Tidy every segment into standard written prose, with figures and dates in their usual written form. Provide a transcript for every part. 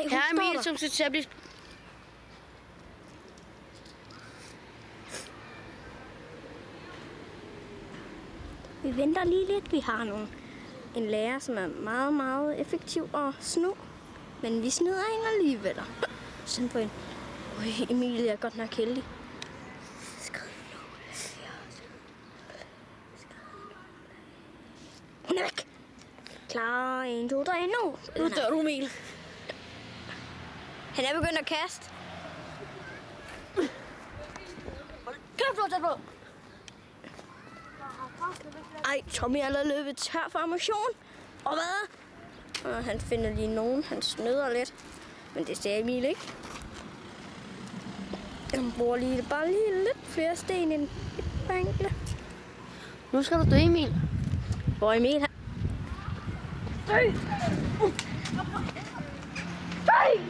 Ej, Her er Emil, som skal til at blive... Vi venter lige lidt. Vi har en lærer, som er meget, meget effektiv og snu. Men vi snyder hende alligevel. Sådan på en. Emilie er godt nok heldig. Hun er væk. Klar, 1, 2, 3, nu. Nu dør du, Emil. Han er begyndt at kaste. Tæt på. Ej, Tommy er allerede løbet tør for ammunition. Og hvad? Og han finder lige nogen. Han snyder lidt. Men det ser Emil ikke. Han bruger bare lige lidt flere sten end et par enkelte. Nu skal du dø, Emil. Hvor Emil her? Dø! Dø!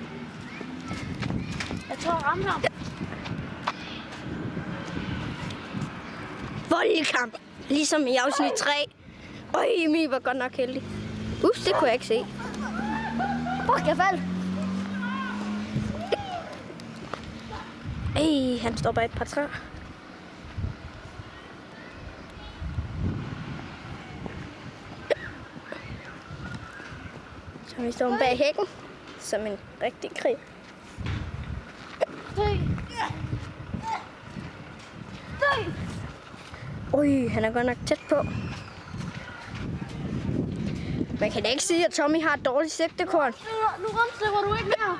Jeg tror, jeg rammer ham. Voldelig kamp. Ligesom i afsnit 3. Emil var godt nok heldig. Ups, det kunne jeg ikke se. Fuck, jeg faldt. Han står bag et par træer. Så vi står bag hækken. Som en rigtig krig. Dø! Dø! Han er godt nok tæt på. Man kan da ikke sige, at Tommy har et dårligt sigtekorn. Nu rundslipper du ikke mere.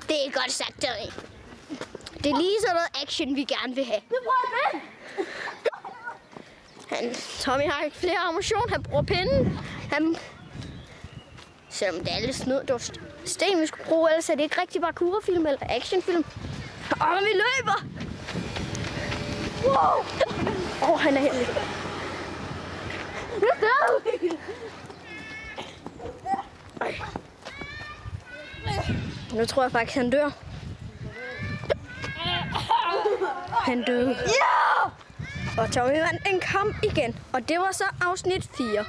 Det er godt sagt, Tommy. Det er lige sådan noget action, vi gerne vil have. Det prøver jeg Tommy har ikke flere ammunition. Han bruger pinden. Selvom det er lidt snød, det var sten, vi skulle bruge, ellers er det ikke rigtig bare kurafilm eller actionfilm. Og vi løber! Wow! Han er heldig. Nu tror jeg faktisk, han dør. Han døde. Ja! Og Tommy vandt en kamp igen. Og det var så afsnit 4.